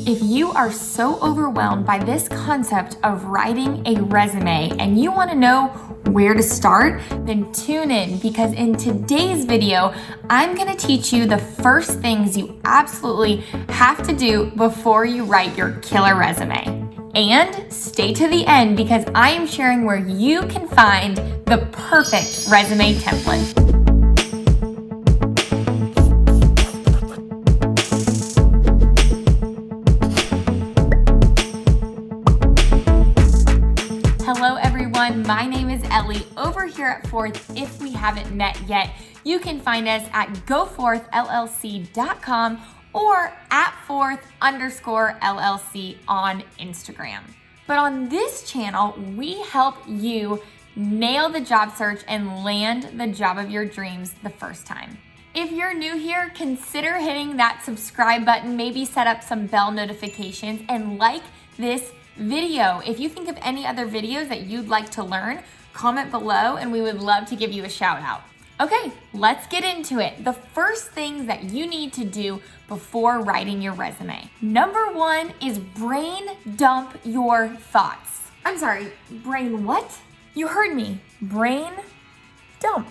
If you are so overwhelmed by this concept of writing a resume and you want to know where to start, then tune in, because in today's video, I'm going to teach you the first things you absolutely have to do before you write your killer resume. And stay to the end, because I am sharing where you can find the perfect resume template. Hello everyone, my name is Ellie over here at Forth. If we haven't met yet, you can find us at goforthllc.com or at Forth_LLC on Instagram. But on this channel, we help you nail the job search and land the job of your dreams the first time. If you're new here, consider hitting that subscribe button, maybe set up some bell notifications, and like this video. If you think of any other videos that you'd like to learn, comment below and we would love to give you a shout out. Okay, let's get into it. The first things that you need to do before writing your resume. Number one is brain dump your thoughts. I'm sorry, brain what? You heard me, brain dump.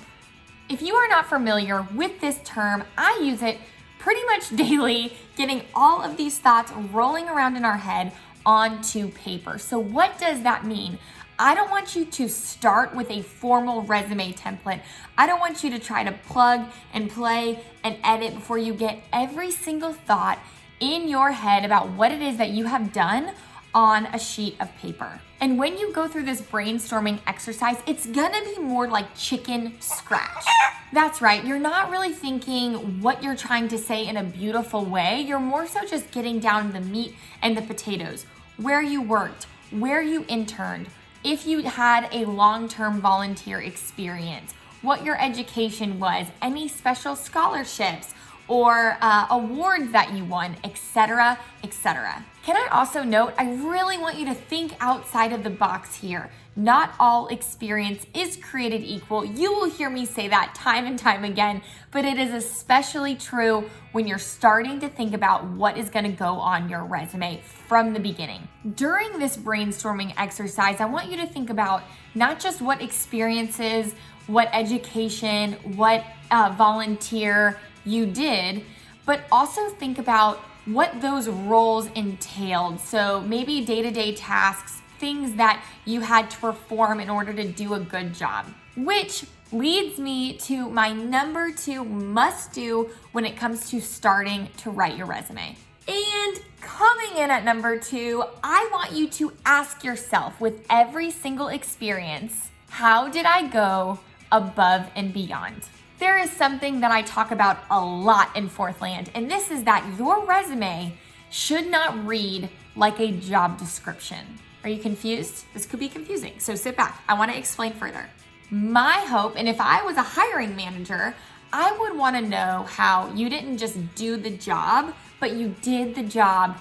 If you are not familiar with this term, I use it pretty much daily, getting all of these thoughts rolling around in our head onto paper. So what does that mean? I don't want you to start with a formal resume template. I don't want you to try to plug and play and edit before you get every single thought in your head about what it is that you have done on a sheet of paper. And when you go through this brainstorming exercise, it's gonna be more like chicken scratch. That's right, you're not really thinking what you're trying to say in a beautiful way. You're more so just getting down to the meat and the potatoes. Where you worked, where you interned, if you had a long-term volunteer experience, what your education was, any special scholarships or awards that you won, etc., etc. Can I also note, I really want you to think outside of the box here. Not all experience is created equal. You will hear me say that time and time again, but it is especially true when you're starting to think about what is going to go on your resume from the beginning. During this brainstorming exercise, I want you to think about not just what experiences, what education, what volunteer you did, but also think about what those roles entailed. So maybe day-to-day tasks, things that you had to perform in order to do a good job. Which leads me to my number 2 must-do when it comes to starting to write your resume. And coming in at number 2, I want you to ask yourself, with every single experience, how did I go above and beyond? There is something that I talk about a lot in Forthland, and this is that your resume should not read like a job description. Are you confused? This could be confusing, so sit back. I want to explain further. My hope, and if I was a hiring manager, I would want to know how you didn't just do the job, but you did the job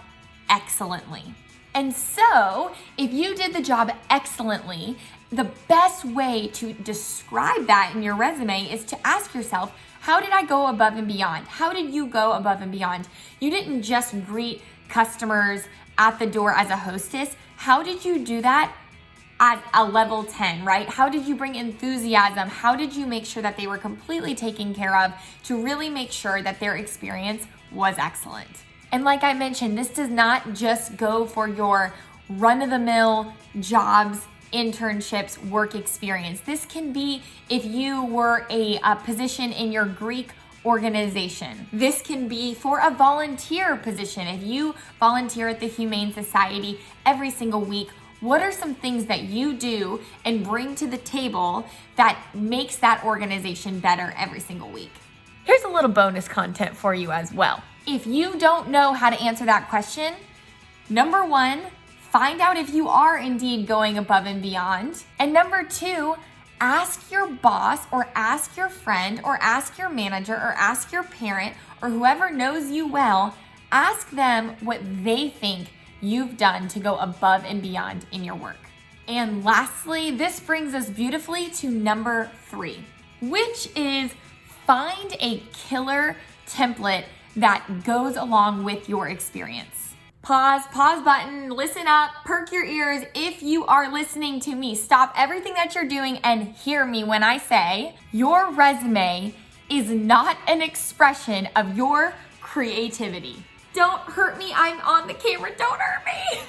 excellently. And so, if you did the job excellently, the best way to describe that in your resume is to ask yourself, how did I go above and beyond? How did you go above and beyond? You didn't just greet customers at the door as a hostess. How did you do that at a level 10, right? How did you bring enthusiasm? How did you make sure that they were completely taken care of to really make sure that their experience was excellent? And like I mentioned, this does not just go for your run-of-the-mill jobs, internships, work experience. This can be if you were a position in your Greek organization. This can be for a volunteer position. If you volunteer at the Humane Society every single week, what are some things that you do and bring to the table that makes that organization better every single week? Here's a little bonus content for you as well. If you don't know how to answer that question, number 1, find out if you are indeed going above and beyond. And number 2, ask your boss or ask your friend or ask your manager or ask your parent or whoever knows you well, ask them what they think you've done to go above and beyond in your work. And lastly, this brings us beautifully to number 3, which is find a killer template that goes along with your experience. Pause button, listen up, perk your ears if you are listening to me. Stop everything that you're doing and hear me when I say your resume is not an expression of your creativity. Don't hurt me, I'm on the camera, don't hurt me.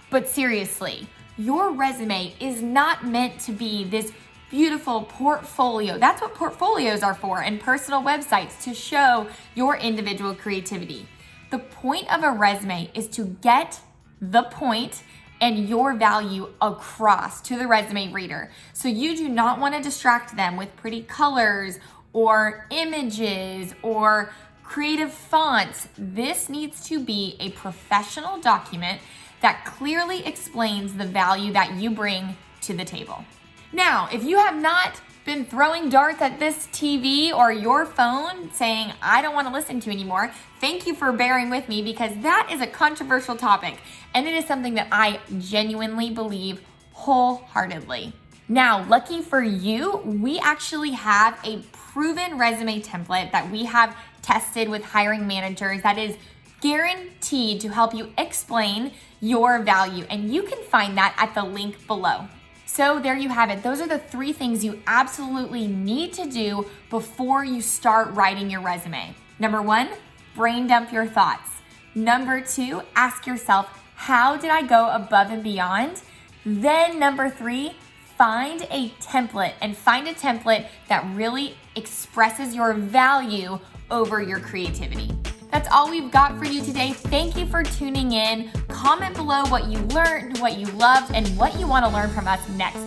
But seriously, your resume is not meant to be this beautiful portfolio. That's what portfolios are for, and personal websites, to show your individual creativity. The point of a resume is to get the point and your value across to the resume reader. So you do not want to distract them with pretty colors or images or creative fonts. This needs to be a professional document that clearly explains the value that you bring to the table. Now, if you have not been throwing darts at this TV or your phone saying, I don't want to listen to you anymore, thank you for bearing with me, because that is a controversial topic and it is something that I genuinely believe wholeheartedly. Now, lucky for you, we actually have a proven resume template that we have tested with hiring managers that is guaranteed to help you explain your value, and you can find that at the link below. So there you have it. Those are the 3 things you absolutely need to do before you start writing your resume. Number 1, brain dump your thoughts. Number 2, ask yourself, how did I go above and beyond? Then number 3, find a template, and find a template that really expresses your value over your creativity. That's all we've got for you today. Thank you for tuning in. Comment below what you learned, what you loved, and what you want to learn from us next.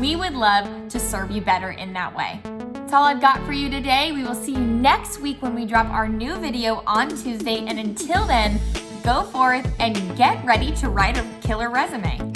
We would love to serve you better in that way. That's all I've got for you today. We will see you next week when we drop our new video on Tuesday. And until then, go forth and get ready to write a killer resume.